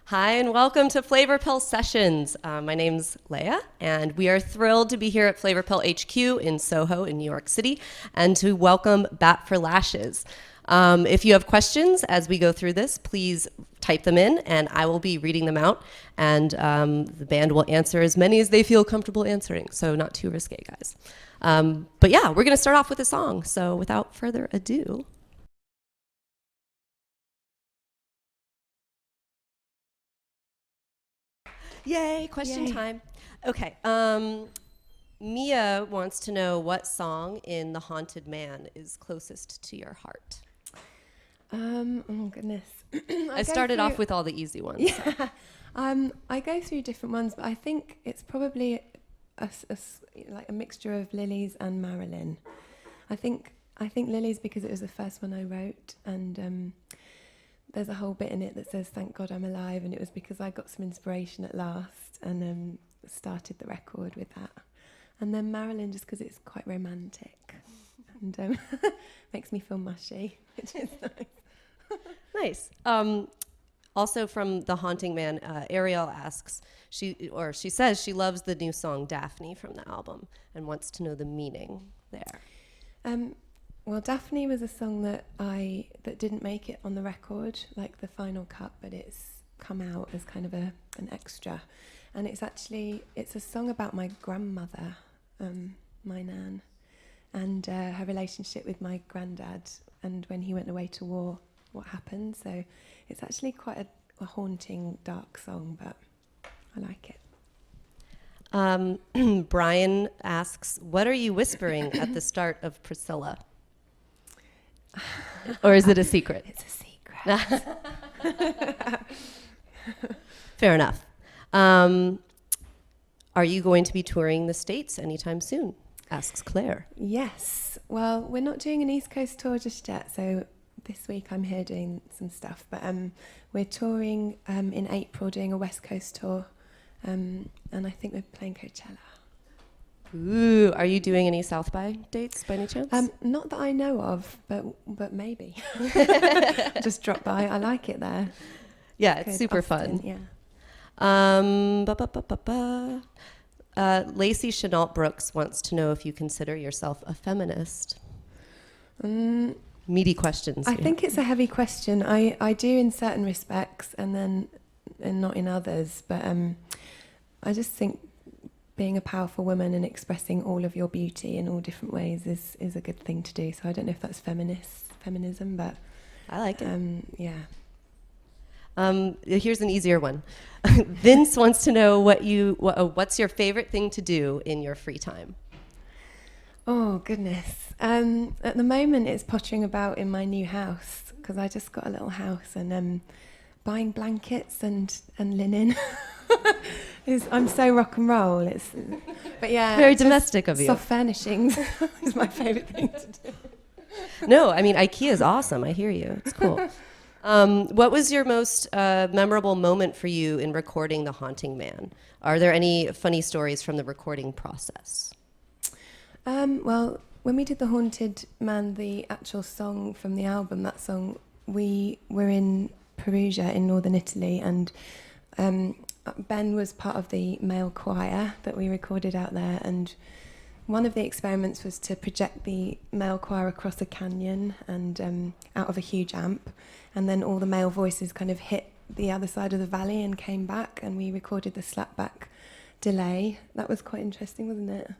Hi, and welcome to Flavor Pill Sessions. My name's Leia, and we are thrilled to be here at Flavor Pill HQ in Soho in New York City, and to welcome Bat for Lashes. If you have questions as we go through this, please type them in, and I will be reading them out, and the band will answer as many as they feel comfortable answering, so not too risque, guys. But yeah, we're going to start off with a song, so without further ado... Yay, question time. Okay, Mia wants to know what song in The Haunted Man is closest to your heart. Oh goodness. I started off with all the easy ones. Yeah. So. I go through different ones, but I think it's probably like a mixture of Lily's and Marilyn. I think Lily's because it was the first one I wrote, and there's a whole bit in it that says "Thank God I'm alive," and it was because I got some inspiration at last and started the record with that. And then Marilyn, just because it's quite romantic and makes me feel mushy, which is nice. Nice. Also from The Haunting Man, Ariel asks, she says she loves the new song Daphne from the album and wants to know the meaning there. Well, Daphne was a song that didn't make it on the record, like the final cut, but it's come out as kind of an extra. And it's a song about my grandmother, my nan, and her relationship with my granddad, and when he went away to war, what happened. So it's actually quite a haunting, dark song, but I like it. Brian asks, what are you whispering at the start of Priscilla? Or is it a secret? It's a secret. Fair enough. Are you going to be touring the States anytime soon? Asks Claire. Yes. Well, we're not doing an East Coast tour just yet, so this week I'm here doing some stuff. But we're touring in April, doing a West Coast tour, and I think we're playing Coachella. Ooh, are you doing any South by dates by any chance? Not that I know of, but maybe. Just drop by. I like it there. Yeah, it's super fun. Yeah. Lacey Chenault Brooks wants to know if you consider yourself a feminist. Meaty questions. I think it's a heavy question. I do in certain respects, and not in others. But I just think being a powerful woman and expressing all of your beauty in all different ways is a good thing to do. So I don't know if that's feminism, but I like it. Yeah. Here's an easier one. Vince wants to know what's your favorite thing to do in your free time? Oh goodness. At the moment it's pottering about in my new house, because I just got a little house, and buying blankets and linen. I'm so rock and roll. But yeah, very domestic of you. Soft furnishings is my favorite thing to do. No, I mean IKEA is awesome. I hear you. It's cool. What was your most memorable moment for you in recording The Haunting Man? Are there any funny stories from the recording process? Well, when we did The Haunted Man, the actual song from the album, that song, we were in Perugia in northern Italy, and Ben was part of the male choir that we recorded out there, and one of the experiments was to project the male choir across a canyon and out of a huge amp, and then all the male voices kind of hit the other side of the valley and came back, and we recorded the slapback delay. That was quite interesting, wasn't it?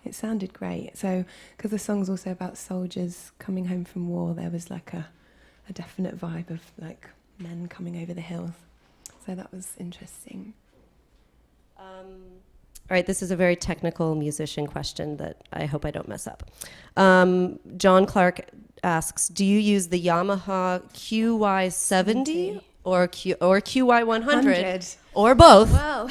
It sounded great. So, because the song's also about soldiers coming home from war, there was like a definite vibe of like men coming over the hills. So that was interesting. All right, this is a very technical musician question that I hope I don't mess up. John Clark asks, do you use the Yamaha QY70 or QY100 or both? Well,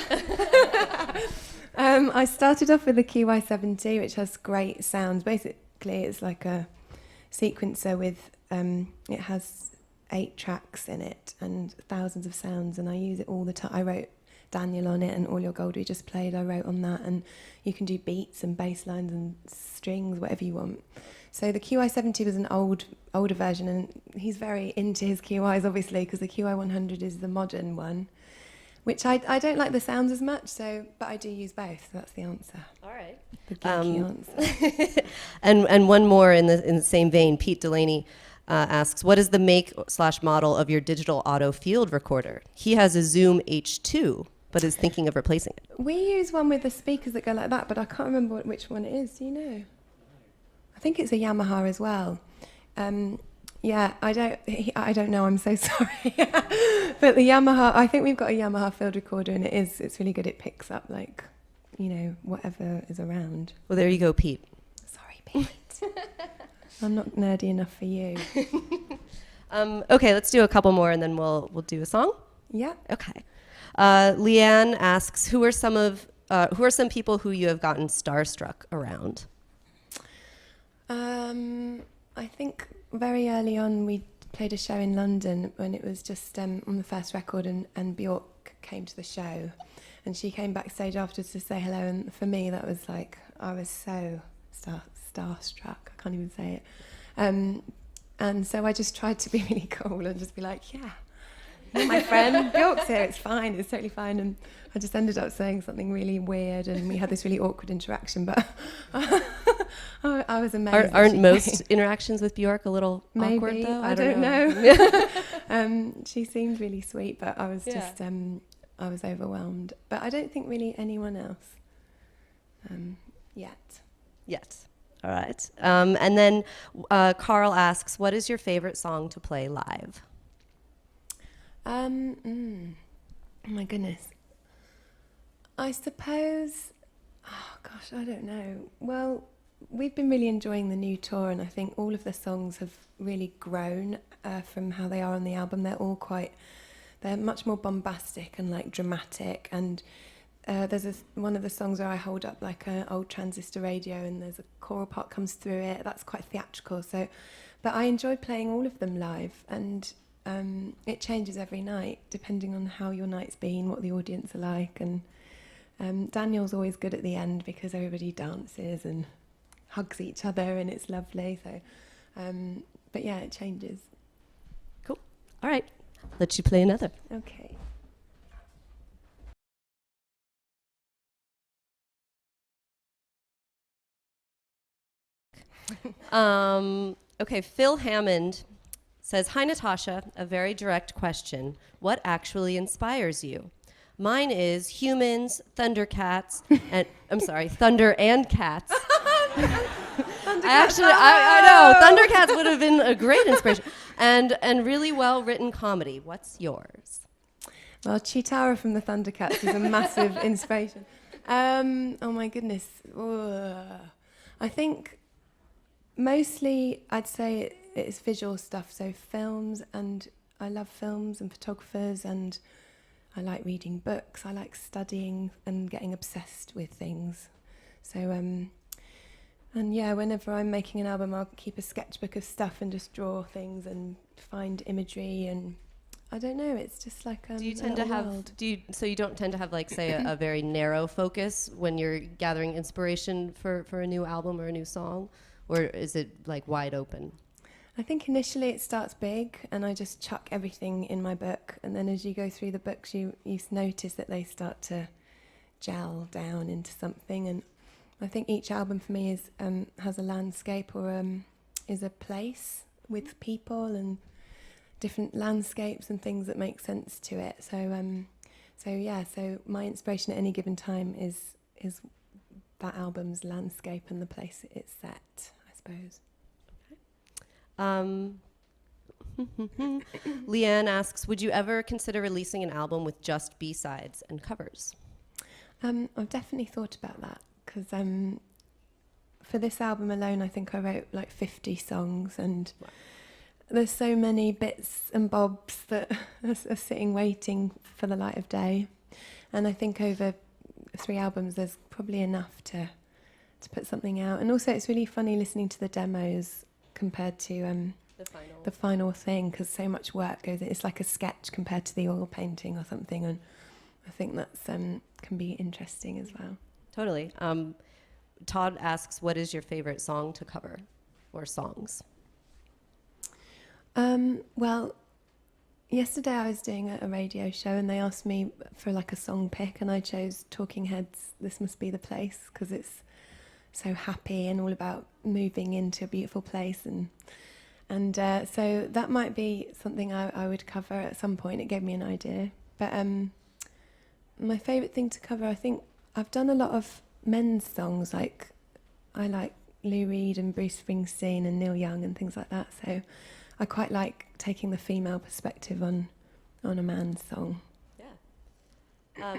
I started off with the QY70, which has great sounds. Basically, it's like a sequencer with, it has 8 tracks in it and thousands of sounds, and I use it all the time. I wrote Daniel on it, and All Your Gold we just played, I wrote on that, and you can do beats and bass lines and strings, whatever you want. So the QI70 was an older version, and he's very into his QIs, obviously, because the QI100 is the modern one, which I don't like the sounds as much, but I do use both. So that's the answer. All right. The geeky answer. And one more in the same vein, Pete Delaney asks, what is the make/model of your digital auto field recorder? He has a Zoom H2, but is thinking of replacing it. We use one with the speakers that go like that, but I can't remember which one it is. Do you know? I think it's a Yamaha as well. Yeah, I don't know. I'm so sorry. But the Yamaha, I think we've got a Yamaha field recorder, and it's really good. It picks up whatever is around. Well, there you go, Pete. Sorry, Pete. I'm not nerdy enough for you. Okay, let's do a couple more, and then we'll do a song. Yeah. Okay. Leanne asks, who are some people who you have gotten starstruck around? I think very early on we played a show in London when it was just on the first record, and Bjork came to the show, and she came backstage afterwards to say hello, and for me that was like, I was so starstruck, I can't even say it, and so I just tried to be really cool and just be like, yeah, you're my friend, Bjork's here, it's fine, it's totally fine. And I just ended up saying something really weird, and we had this really awkward interaction, but I was amazed. Aren't most interactions with Bjork a little awkward, though? I don't know. She seemed really sweet, but I was just, I was overwhelmed. But I don't think really anyone else yet. Yet. All right. And then Carl asks, what is your favorite song to play live? Oh my goodness. I suppose, oh gosh, I don't know. Well, we've been really enjoying the new tour, and I think all of the songs have really grown from how they are on the album. They're much more bombastic and like dramatic, and there's one of the songs where I hold up like an old transistor radio, and there's a choral part comes through it. That's quite theatrical. But I enjoy playing all of them live, and it changes every night depending on how your night's been, what the audience are like, and Daniel's always good at the end because everybody dances and hugs each other, and it's lovely. So, but yeah, it changes. Cool. All right. Let you play another. Okay. Okay, Phil Hammond says, hi, Natasha, a very direct question. What actually inspires you? Mine is humans, Thundercats, and Thunder and Cats. I know, Thundercats would have been a great inspiration. And really well-written comedy. What's yours? Well, Chitara from the Thundercats is a massive inspiration. Oh my goodness. I think mostly I'd say it's visual stuff, so films, and I love films and photographers, and I like reading books, I like studying and getting obsessed with things. So, and yeah, whenever I'm making an album, I'll keep a sketchbook of stuff and just draw things and find imagery, and I don't know, it's just like do you tend to have world. So you don't tend to have, like, say, a very narrow focus when you're gathering inspiration for a new album or a new song, or is it like wide open? I think initially it starts big, and I just chuck everything in my book, and then as you go through the books you notice that they start to gel down into something. And I think each album for me is has a landscape, or is a place with people and different landscapes and things that make sense to it. So my inspiration at any given time is that album's landscape and the place it's set, I suppose. Leanne asks, would you ever consider releasing an album with just B-sides and covers? I've definitely thought about that, because for this album alone I think I wrote like 50 songs, and wow. There's so many bits and bobs that are sitting waiting for the light of day, and I think over 3 albums there's probably enough to put something out. And also it's really funny listening to the demos compared to the final thing, because so much work goes in. It's like a sketch compared to the oil painting or something, and I think that's can be interesting as well. Totally. Todd asks, what is your favorite song to cover, or songs? Well, yesterday I was doing a radio show and they asked me for like a song pick, and I chose Talking Heads' This Must Be the Place, because it's so happy and all about moving into a beautiful place, and so that might be something I would cover at some point. It gave me an idea. But my favourite thing to cover, I think I've done a lot of men's songs, like I like Lou Reed and Bruce Springsteen and Neil Young and things like that, so I quite like taking the female perspective on a man's song. Yeah.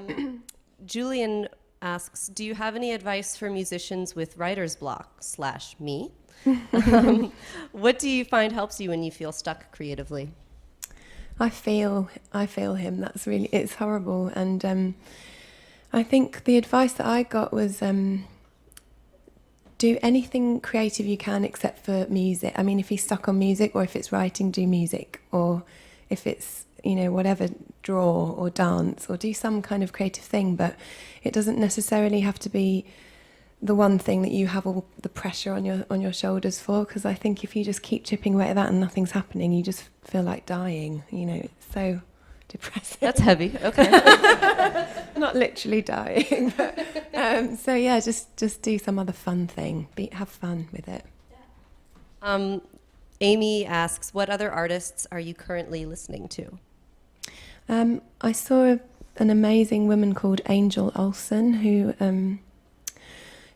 Julian asks, do you have any advice for musicians with writer's block / me? What do you find helps you when you feel stuck creatively? I feel him. That's really, it's horrible. And I think the advice that I got was do anything creative you can except for music. I mean, if he's stuck on music, or if it's writing, do music. Or if it's, whatever, draw or dance or do some kind of creative thing. But it doesn't necessarily have to be the one thing that you have all the pressure on your shoulders for, because I think if you just keep chipping away at that and nothing's happening, you just feel like dying. It's so depressing. That's heavy. Okay. Not literally dying, but so yeah, just do some other fun thing. Have fun with it. Amy asks, what other artists are you currently listening to? I saw an amazing woman called Angel Olsen who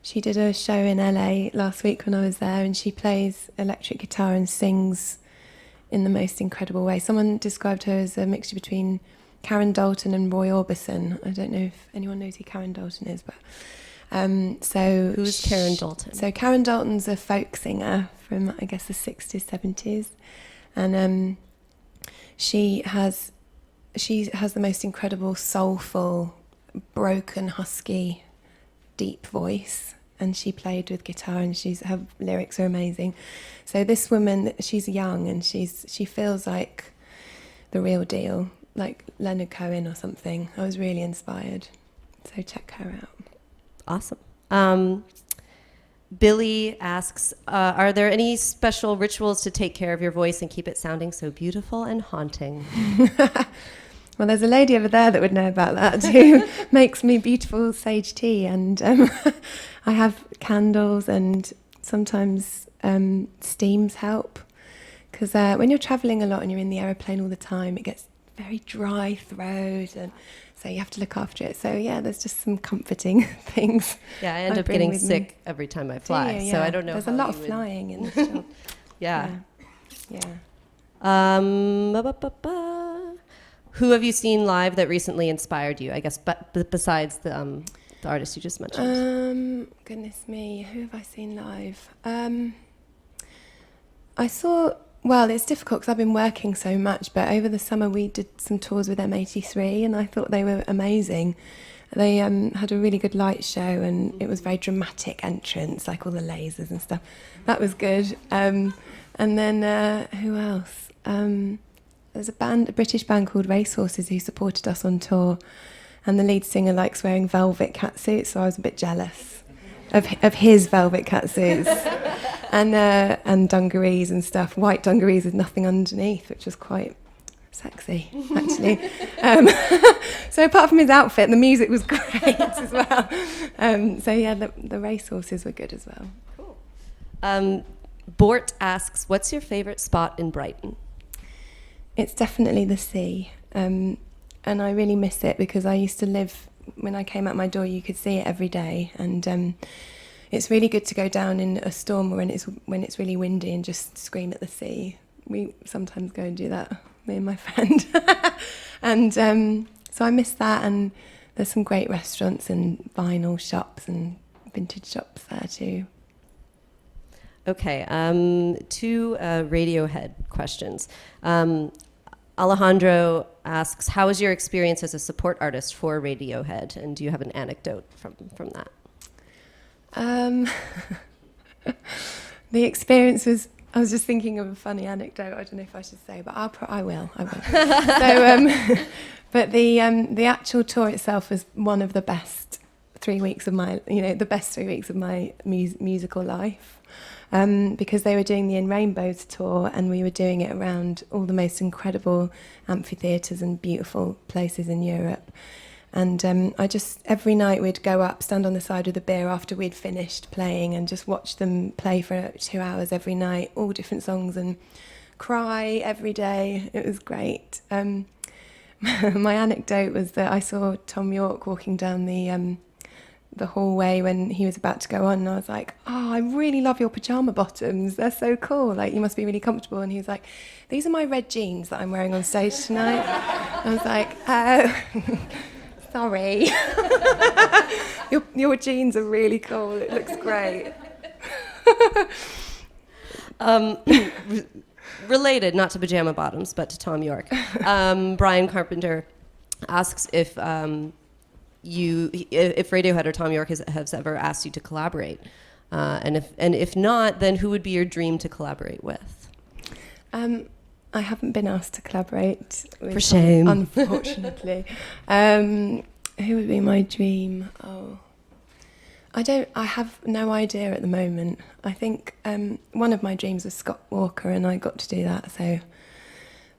she did a show in LA last week when I was there, and she plays electric guitar and sings in the most incredible way. Someone described her as a mixture between Karen Dalton and Roy Orbison. I don't know if anyone knows who Karen Dalton is, but so who's Karen Dalton? So Karen Dalton's a folk singer from, I guess, the 60s, 70s, and she has the most incredible, soulful, broken, husky, deep voice, and she played with guitar, and her lyrics are amazing. So this woman, she's young and she feels like the real deal, like Leonard Cohen or something. I was really inspired, so check her out. Awesome. Billy asks, are there any special rituals to take care of your voice and keep it sounding so beautiful and haunting? Well, there's a lady over there that would know about that, who makes me beautiful sage tea, and I have candles, and sometimes steams help, because when you're travelling a lot and you're in the aeroplane all the time, it gets very dry throat, and so you have to look after it. So yeah, there's just some comforting things. Yeah, I end up getting sick every time I fly, yeah. So I don't know. There's a lot of flying in this job. Yeah. Yeah. Who have you seen live that recently inspired you? I guess, but besides the artist you just mentioned. Goodness me, who have I seen live? I saw. Well, it's difficult because I've been working so much, but over the summer we did some tours with M83, and I thought they were amazing. They had a really good light show, and it was very dramatic entrance, like all the lasers and stuff. That was good. And then who else? There's a British band called Racehorses who supported us on tour, and the lead singer likes wearing velvet catsuits, so I was a bit jealous of his velvet catsuits and dungarees and stuff, white dungarees with nothing underneath, which was quite sexy, actually. So apart from his outfit, the music was great as well. So yeah, the Racehorses were good as well. Cool. Bort asks, what's your favourite spot in Brighton? It's definitely the sea, and I really miss it because I used to live, when I came out my door you could see it every day, and it's really good to go down in a storm when it's really windy and just scream at the sea. We sometimes go and do that, me and my friend. And so I miss that, and there's some great restaurants and vinyl shops and vintage shops there too. Okay, 2 Radiohead questions. Alejandro asks, how was your experience as a support artist for Radiohead, and do you have an anecdote from that? The experience was, I was just thinking of a funny anecdote. I don't know if I should say, but I will. So, But the actual tour itself was one of the best 3 weeks of my, the best 3 weeks of my musical life, because they were doing the In Rainbows tour, and we were doing it around all the most incredible amphitheatres and beautiful places in Europe. And I just, every night we'd go up, stand on the side with a beer after we'd finished playing, and just watch them play for 2 hours every night, all different songs, and cry every day. It was great. My anecdote was that I saw Tom York walking down the hallway when he was about to go on, and I was like, "Oh, I really love your pyjama bottoms. They're so cool. Like, you must be really comfortable." And he was like, "These are my red jeans that I'm wearing on stage tonight." I was like, "Oh, sorry. Your jeans are really cool. It looks great." Related, not to pajama bottoms, but to Tom York. Brian Carpenter asks if Radiohead or Tom York has ever asked you to collaborate, and if not, then who would be your dream to collaborate with? I haven't been asked to collaborate with, for shame, unfortunately. Who would be my dream? Oh, I have no idea at the moment. I think one of my dreams was Scott Walker, and I got to do that, so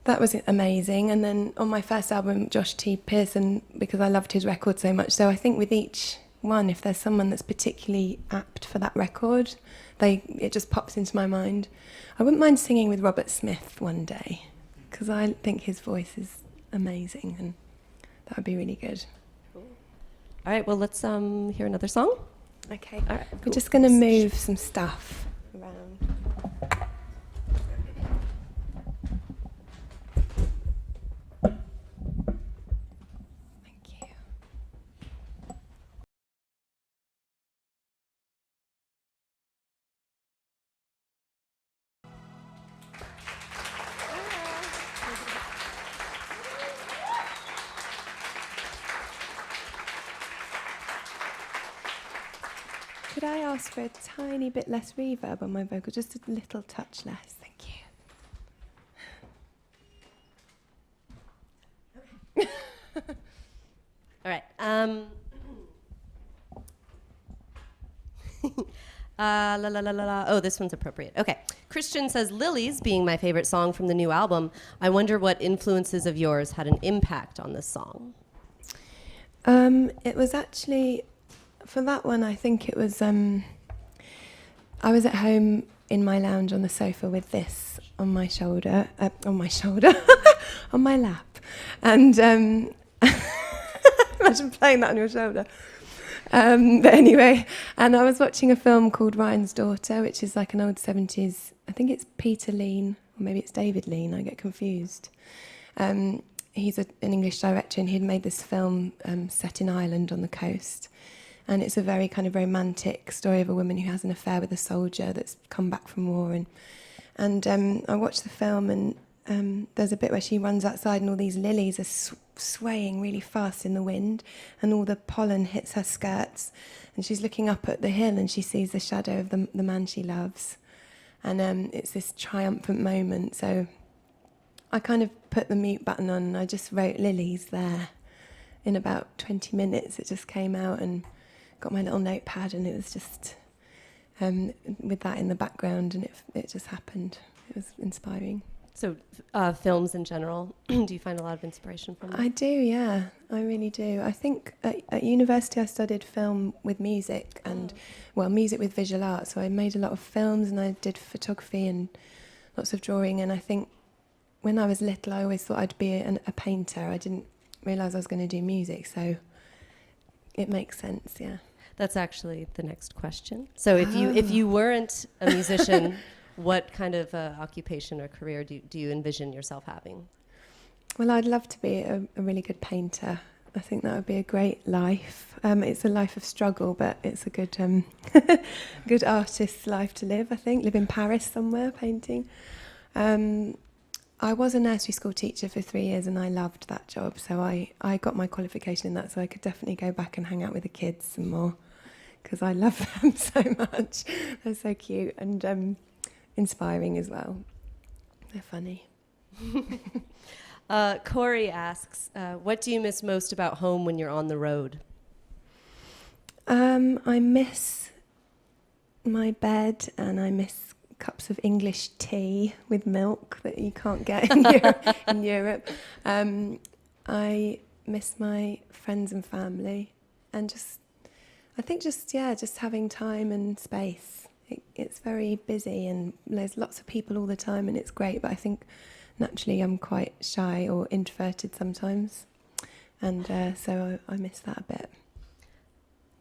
that was amazing. And then on my first album, Josh T. Pearson, because I loved his record so much. So I think with each one, if there's someone that's particularly apt for that record, it just pops into my mind. I wouldn't mind singing with Robert Smith one day, because I think his voice is amazing, and that would be really good. Cool. All right, well, let's hear another song. Okay, all right, we're cool. just going to move some stuff around. Thank you. Could I ask for a tiny bit less reverb on my vocal? Just a little touch less. Thank you. All right. La la la la la. Oh, this one's appropriate. Okay. Christian says, "Lilies being my favorite song from the new album, I wonder what influences of yours had an impact on this song." It was actually, for that one, I think it was, I was at home in my lounge on the sofa with this on my shoulder, on my lap. And imagine playing that on your shoulder. But anyway, and I was watching a film called Ryan's Daughter, which is like an old 70s, I think it's Peter Lean, or maybe it's David Lean, I get confused. He's an English director, and he'd made this film set in Ireland on the coast. And it's a very kind of romantic story of a woman who has an affair with a soldier that's come back from war. And I watched the film, and there's a bit where she runs outside and all these lilies are swaying really fast in the wind, and all the pollen hits her skirts. And she's looking up at the hill, and she sees the shadow of the man she loves. And it's this triumphant moment. So I kind of put the mute button on, and I just wrote lilies there. In about 20 minutes, it just came out, and got my little notepad, and it was just with that in the background, and it just happened. It was inspiring. So films in general, do you find a lot of inspiration from them? I do, yeah. I really do. I think at university I studied film with music, and music with visual art. So I made a lot of films, and I did photography and lots of drawing. And I think when I was little, I always thought I'd be a painter. I didn't realise I was going to do music, so it makes sense, yeah. That's actually the next question. So if you weren't a musician, what kind of occupation or career do you envision yourself having? Well, I'd love to be a really good painter. I think that would be a great life. It's a life of struggle, but it's a good good artist's life to live, I think. Live in Paris somewhere, painting. I was a nursery school teacher for 3 years, and I loved that job. So I got my qualification in that, so I could definitely go back and hang out with the kids some more, because I love them so much. They're so cute and inspiring as well. They're funny. Corey asks, what do you miss most about home when you're on the road? I miss my bed and I miss cups of English tea with milk that you can't get in Europe. I miss my friends and family and just having time and space. It's very busy and there's lots of people all the time and it's great, but I think naturally I'm quite shy or introverted sometimes, and so I miss that a bit.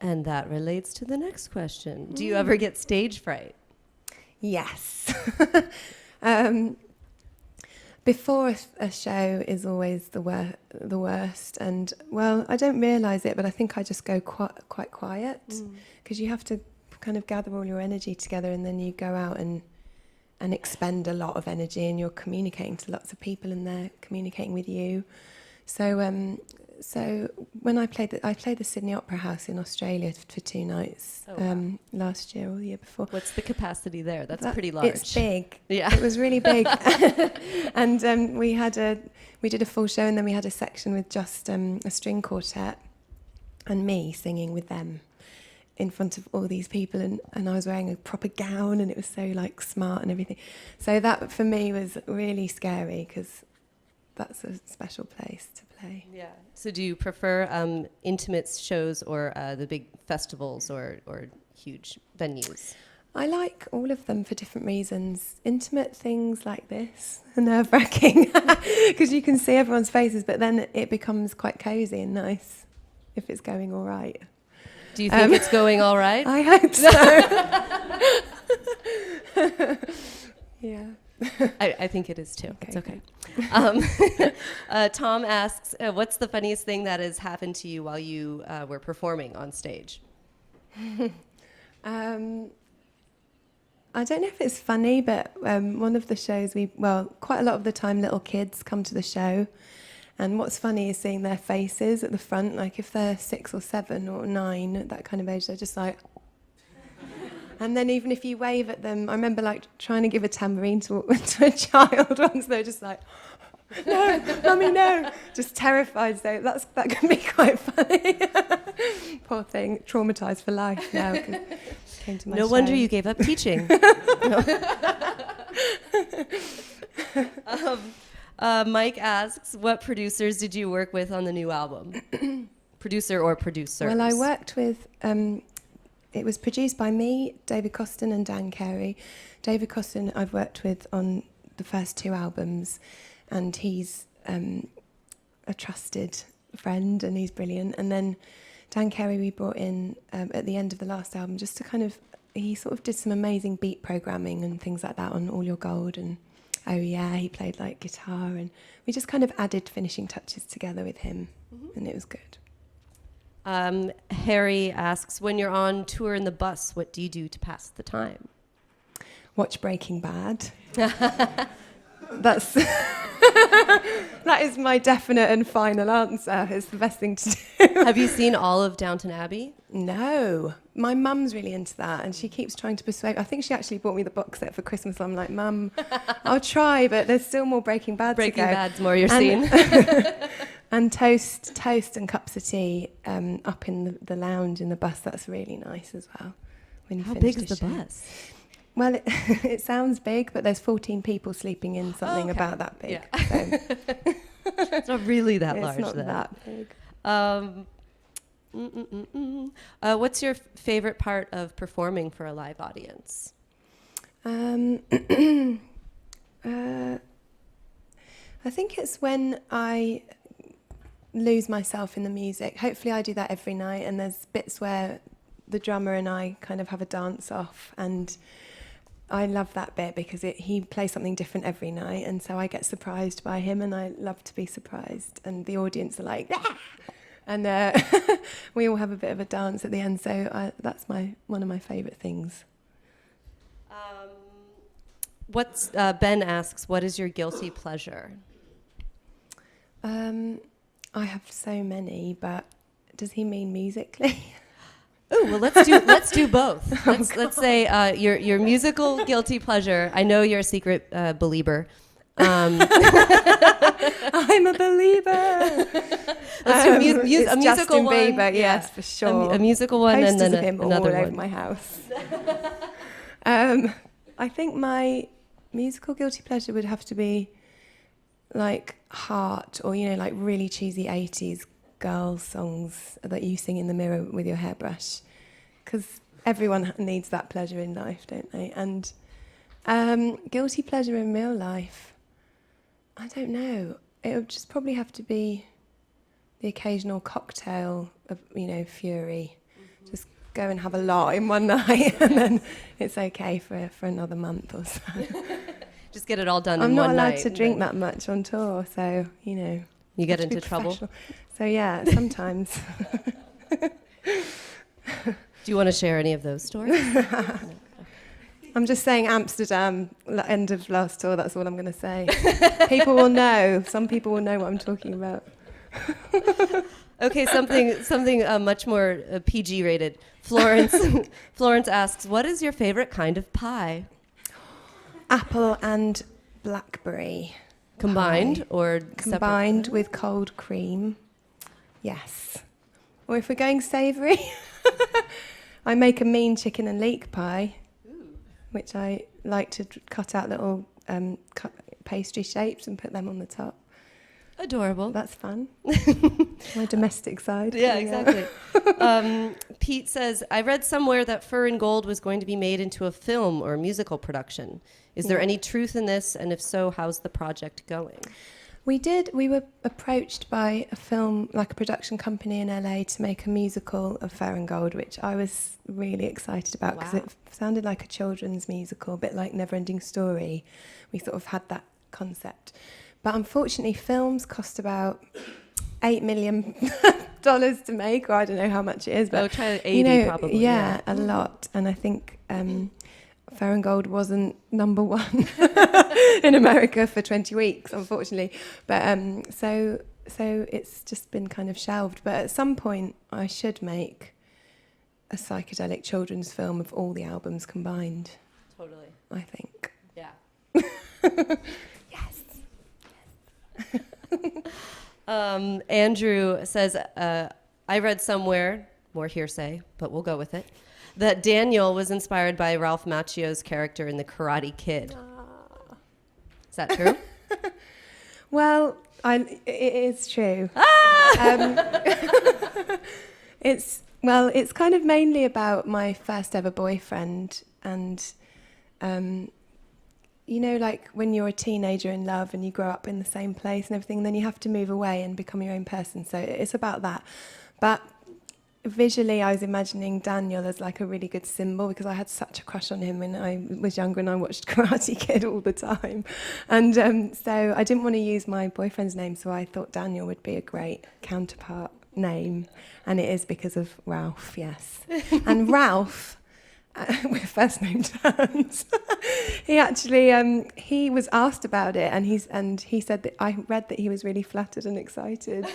And that relates to the next question. Do you ever get stage fright? Yes. Before a show is always the worst, and well, I don't realise it, but I think I just go quite quiet because you have to kind of gather all your energy together, and then you go out and expend a lot of energy, and you're communicating to lots of people, and they're communicating with you. So when I played the Sydney Opera House in Australia for 2 nights last year or the year before. What's the capacity there? That's pretty large. It's big. Yeah, it was really big. And we did a full show, and then we had a section with just a string quartet and me singing with them in front of all these people, and I was wearing a proper gown, and it was so like smart and everything. So that for me was really scary because that's a special place to play. Yeah. So do you prefer intimate shows or the big festivals or huge venues? I like all of them for different reasons. Intimate things like this are nerve-wracking because you can see everyone's faces, but then it becomes quite cosy and nice if it's going all right. Do you think it's going all right? I hope so. Yeah. I think it is too. Okay, it's okay. Tom asks, what's the funniest thing that has happened to you while you were performing on stage? I don't know if it's funny, but one of the shows quite a lot of the time little kids come to the show, and what's funny is seeing their faces at the front, like if they're 6 or 7 or 9 at that kind of age, they're just like... And then even if you wave at them, I remember like trying to give a tambourine to a child once, they're just like, no, mummy, no, just terrified. So that can be quite funny. Poor thing, traumatised for life now. Came to my no show. wonder you gave up teaching. Mike asks, what producers did you work with on the new album? Producer or producers? Well, I worked with... it was produced by me, David Costin and Dan Carey. David Costin I've worked with on the first 2 albums, and he's a trusted friend and he's brilliant. And then Dan Carey we brought in at the end of the last album just to kind of... He sort of did some amazing beat programming and things like that on All Your Gold, and oh yeah, he played like guitar, and we just kind of added finishing touches together with him, and it was good. Harry asks, when you're on tour in the bus, what do you do to pass the time? Watch Breaking Bad. That's that is my definite and final answer. It's the best thing to do. Have you seen all of Downton Abbey? No. My mum's really into that, and she keeps trying to persuade... I think she actually bought me the box set for Christmas. I'm like, Mum, I'll try, but there's still more Breaking Bad to go. Breaking Bad's more your scene. And toast and cups of tea up in the lounge in the bus. That's really nice as well. When you How finish big is the show. bus? Well, it sounds big, but there's 14 people sleeping in something about that big. Yeah. So It's not really that large. it's not then. that big. What's your favorite part of performing for a live audience? I think it's when I lose myself in the music. Hopefully I do that every night, and there's bits where the drummer and I kind of have a dance off, and I love that bit because he plays something different every night, and so I get surprised by him, and I love to be surprised, and the audience are like, ah! And we all have a bit of a dance at the end, so that's one of my favourite things. Ben asks, what is your guilty pleasure? I have so many, but does he mean musically? Oh, well, let's do both. Let's say your musical guilty pleasure. I know you're a secret believer. I'm a believer. Let's do a It's musical Justin one. Bieber, yes, for sure. A musical one and Posters then of him another all one. over my house. I think my musical guilty pleasure would have to be like Heart, or like really cheesy 80s girl songs that you sing in the mirror with your hairbrush, because everyone needs that pleasure in life, don't they? And guilty pleasure in real life, I don't know. It would just probably have to be the occasional cocktail of, fury. Mm-hmm. Just go and have a lot in one night, and then it's okay for another month or so. Just get it all done I'm in one night. not allowed to drink that much on tour, so, You get into trouble? So, yeah, sometimes. Do you want to share any of those stories? I'm just saying Amsterdam, end of last tour, that's all I'm going to say. People will know. Some people will know what I'm talking about. Okay, something much more PG rated. Florence asks, what is your favorite kind of pie? Apple and blackberry. Combined pie. or Combined separate? with cold cream. Yes. Or if we're going savoury, I make a mean chicken and leek pie, which I like to cut out little pastry shapes and put them on the top. Adorable. That's fun. My domestic side. Yeah, exactly. Pete says, I read somewhere that Fur and Gold was going to be made into a film or a musical production. Is there any truth in this? And if so, how's the project going? We were approached by a film, like a production company in LA, to make a musical of Fur and Gold, which I was really excited about because it sounded like a children's musical, a bit like Neverending Story. We sort of had that concept. But unfortunately, films cost about $8 million to make, or I don't know how much it is. But try 80 probably. Yeah, a lot. And I think Fur and Gold wasn't number one in America for 20 weeks, unfortunately. But so it's just been kind of shelved. But at some point, I should make a psychedelic children's film of all the albums combined. Totally. I think. Yeah. Yes. Andrew says, I read somewhere, more hearsay, but we'll go with it, that Daniel was inspired by Ralph Macchio's character in The Karate Kid. Is that true? Well, it is true. It's kind of mainly about my first ever boyfriend, and like when you're a teenager in love and you grow up in the same place and everything, then you have to move away and become your own person. So it's about that. But visually, I was imagining Daniel as like a really good symbol, because I had such a crush on him when I was younger and I watched Karate Kid all the time. And so I didn't want to use my boyfriend's name, so I thought Daniel would be a great counterpart name. And it is because of Ralph, yes. And Ralph, we're first name terms. He actually he was asked about it, and he said that I read that he was really flattered and excited.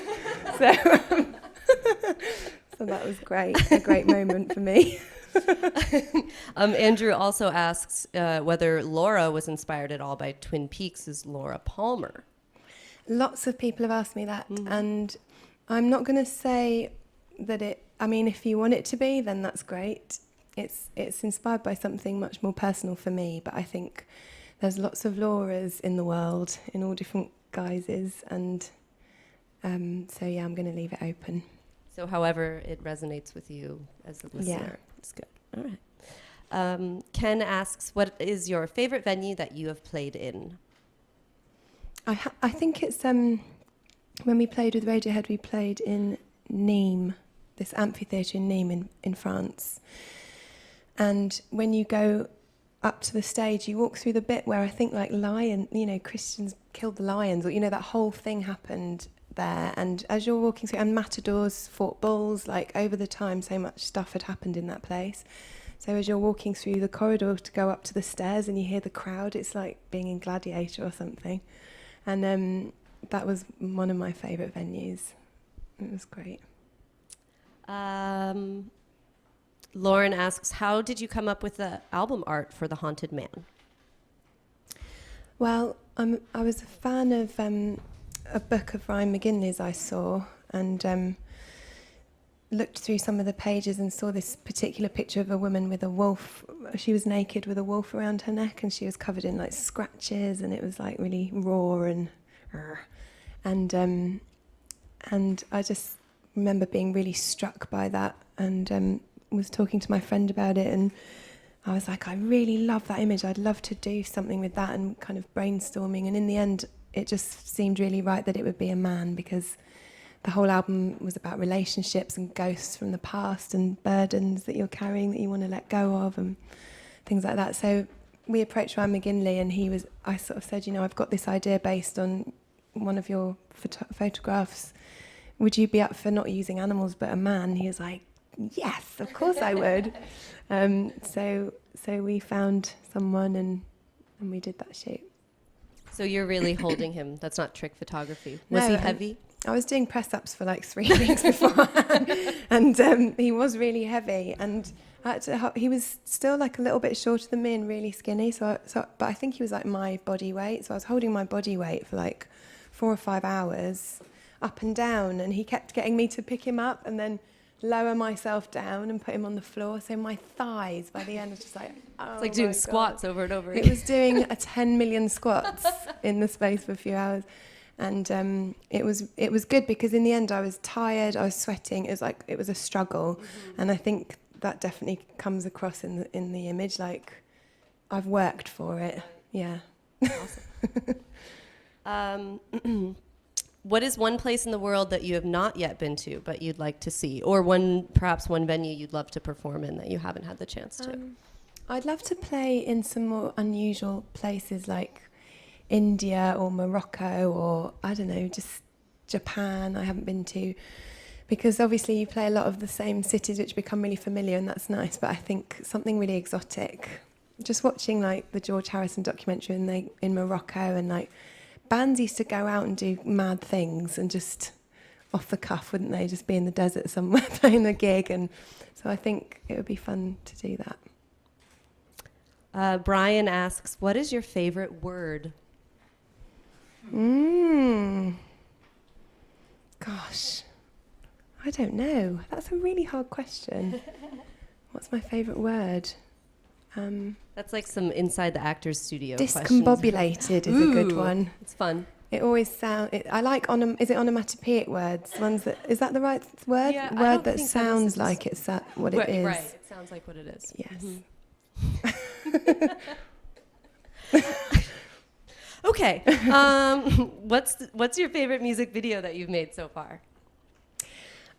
So that was great, a great moment for me. Andrew also asks whether Laura was inspired at all by Twin Peaks' Laura Palmer. Lots of people have asked me that, and I'm not going to say that if you want it to be, then that's great. It's inspired by something much more personal for me, but I think there's lots of Lauras in the world in all different guises, and so yeah, I'm going to leave it open. So however it resonates with you as a listener. Yeah. It's good. All right. Ken asks, what is your favorite venue that you have played in? I think it's when we played with Radiohead, we played in Nîmes, this amphitheatre in Nîmes in France. And when you go up to the stage, you walk through the bit where I think Christians killed the lions, or that whole thing happened there. And as you're walking through, and matadors fought bulls, over the time, so much stuff had happened in that place. So as you're walking through the corridor to go up to the stairs and you hear the crowd, it's like being in Gladiator or something. And that was one of my favourite venues. It was great. Lauren asks, how did you come up with the album art for The Haunted Man? Well, I was a fan of a book of Ryan McGinley's I saw, and looked through some of the pages and saw this particular picture of a woman with a wolf. She was naked with a wolf around her neck, and she was covered in like scratches, and it was like really raw and I just remember being really struck by that, and was talking to my friend about it, and I was like, I really love that image. I'd love to do something with that, and kind of brainstorming. And in the end, it just seemed really right that it would be a man, because the whole album was about relationships and ghosts from the past and burdens that you're carrying that you want to let go of and things like that. So we approached Ryan McGinley, and I sort of said, I've got this idea based on one of your photographs. Would you be up for not using animals but a man? He was like, yes, of course I would. So we found someone, and we did that shoot. So you're really holding him. That's not trick photography. Was he heavy? I was doing press-ups for like 3 weeks beforehand, and he was really heavy, and he was still like a little bit shorter than me and really skinny. But I think he was like my body weight. So I was holding my body weight for like 4 or 5 hours, up and down, and he kept getting me to pick him up and then lower myself down and put him on the floor. So my thighs by the end was just like, oh, it's like doing squats over and over again. It was doing a 10 million squats in the space of a few hours. And it was good, because in the end I was tired, I was sweating. It was a struggle, and I think that definitely comes across in the image. Like, I've worked for it. Yeah. Awesome. What is one place in the world that you have not yet been to but you'd like to see, or perhaps one venue you'd love to perform in that you haven't had the chance to? I'd love to play in some more unusual places like India or Morocco, or I don't know, just Japan. I haven't been to, because obviously you play a lot of the same cities which become really familiar, and that's nice, but I think something really exotic. Just watching like the George Harrison documentary in Morocco, and like bands used to go out and do mad things, and just off the cuff, wouldn't they? Just be in the desert somewhere playing a gig, and so I think it would be fun to do that. Brian asks, what is your favorite word? Gosh, I don't know. That's a really hard question. What's my favourite word? That's like some inside the actor's studio discombobulated is a good one. It's fun. It always sounds. I like is it onomatopoeic words? Ones that is that the right word? Yeah, word that sounds like it's what it is. Right. It sounds like what it is. Yes. Mm-hmm. Okay. What's your favorite music video that you've made so far?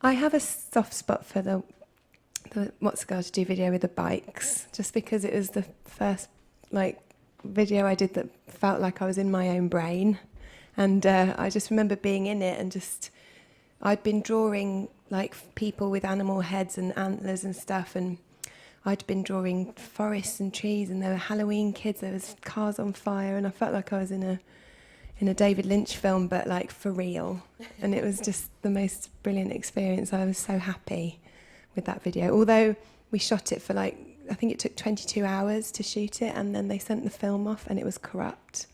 I have a soft spot for the What's a Girl to Do video with the bikes, just because it was the first video I did that felt like I was in my own brain, and I just remember being in it, and just I'd been drawing like people with animal heads and antlers and stuff, and I'd been drawing forests and trees, and there were Halloween kids, there was cars on fire, and I felt like I was in a David Lynch film, but like for real. And it was just the most brilliant experience. I was so happy with that video. Although we shot it for I think it took 22 hours to shoot it, and then they sent the film off and it was corrupt.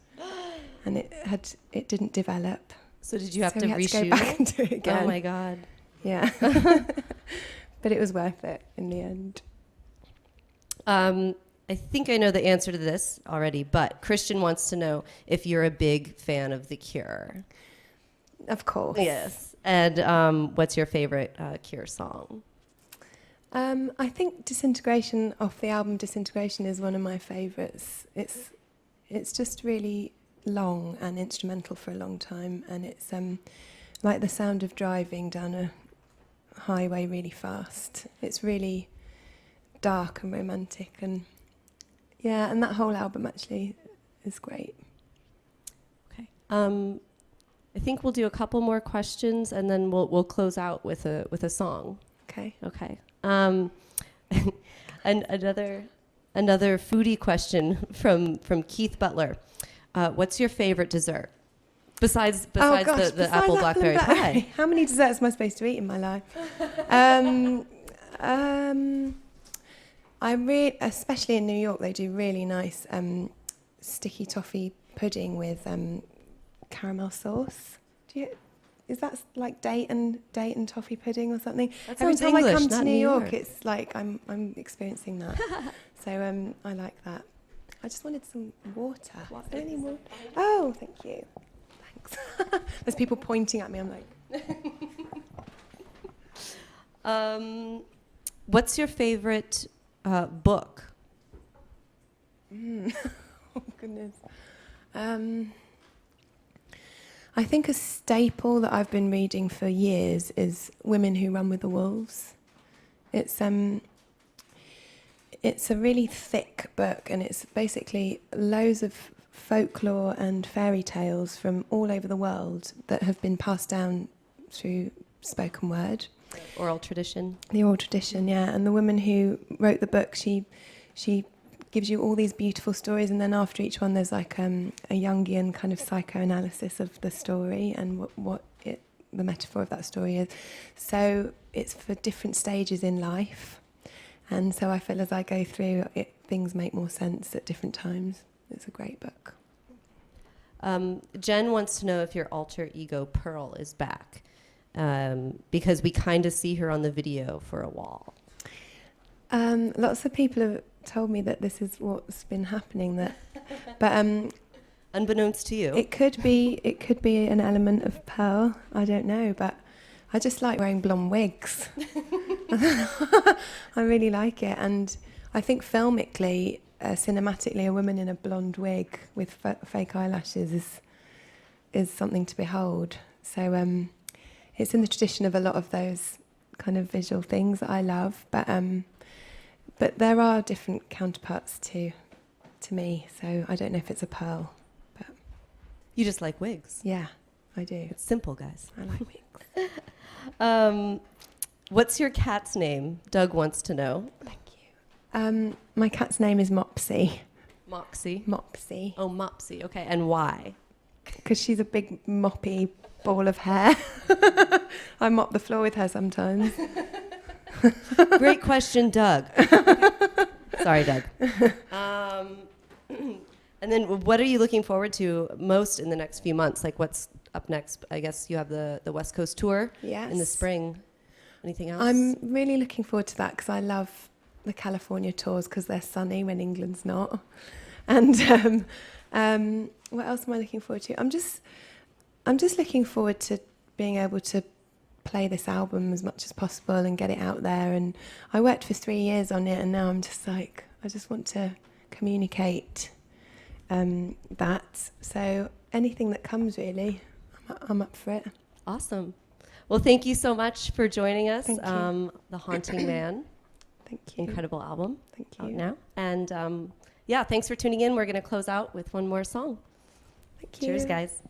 And it didn't develop. So did you have to we had reshoot to go back and do it again. Oh my God. Yeah. But it was worth it in the end. I think I know the answer to this already, but Christian wants to know if you're a big fan of The Cure. Of course. Yes. And what's your favorite Cure song? I think Disintegration, off the album Disintegration, is one of my favourites. It's just really long and instrumental for a long time, and it's like the sound of driving down a highway really fast. It's really dark and romantic, and yeah, and that whole album actually is great. Okay. I think we'll do a couple more questions, and then we'll close out with a song. Okay. Okay. And another foodie question from Keith Butler. What's your favorite dessert besides the apple blackberry pie? How many desserts am I supposed to eat in my life? Especially in New York, they do really nice sticky toffee pudding with caramel sauce. Is that like date and toffee pudding or something? That Every sounds time I English, come to not New New York, York. it's like I'm experiencing that. So I like that. I just wanted some water. Is there any water? Oh, thank you. Thanks. There's people pointing at me. I'm like. What's your favorite book? Oh goodness. I think a staple that I've been reading for years is Women Who Run with the Wolves. It's a really thick book, and it's basically loads of folklore and fairy tales from all over the world that have been passed down through spoken word. Oral tradition. The oral tradition, yeah. And the woman who wrote the book, she gives you all these beautiful stories, and then after each one there's like a Jungian kind of psychoanalysis of the story and the metaphor of that story is. So it's for different stages in life, and so I feel as I go through it, things make more sense at different times. It's a great book. Jen wants to know if your alter ego Pearl is back, because we kind of see her on the video for a while. Lots of people have told me that this is what's been happening. But Unbeknownst to you. it could be an element of Pearl. I don't know, but I just like wearing blonde wigs. I really like it, and I think filmically, cinematically, a woman in a blonde wig with fake eyelashes is something to behold. So it's in the tradition of a lot of those kind of visual things that I love, but there are different counterparts to me, so I don't know if it's a Pearl. But You just like wigs. yeah, I do. It's simple, guys. I like wigs. What's your cat's name? Doug wants to know. Thank you. My cat's name is Mopsy. Moxie. Mopsy. Oh, Mopsy. Okay, and why? Because she's a big moppy ball of hair. I mop the floor with her sometimes. Great question, Doug. Sorry, Doug. And then what are you looking forward to most in the next few months? Like what's up next? I guess you have the West Coast tour Yes. in the spring. Anything else? I'm really looking forward to that because I love the California tours because they're sunny when England's not. And what else am I looking forward to? I'm just looking forward to being able to play this album as much as possible and get it out there. And I worked for 3 years on it, and now I'm just like, I just want to communicate that. So anything that comes, really, I'm up for it. Awesome. Well, thank you so much for joining us. Thank you. The Haunting Man. Thank you. Incredible album. Thank Out you. now. And yeah, thanks for tuning in. We're going to close out with one more song. Thank you. Cheers, guys.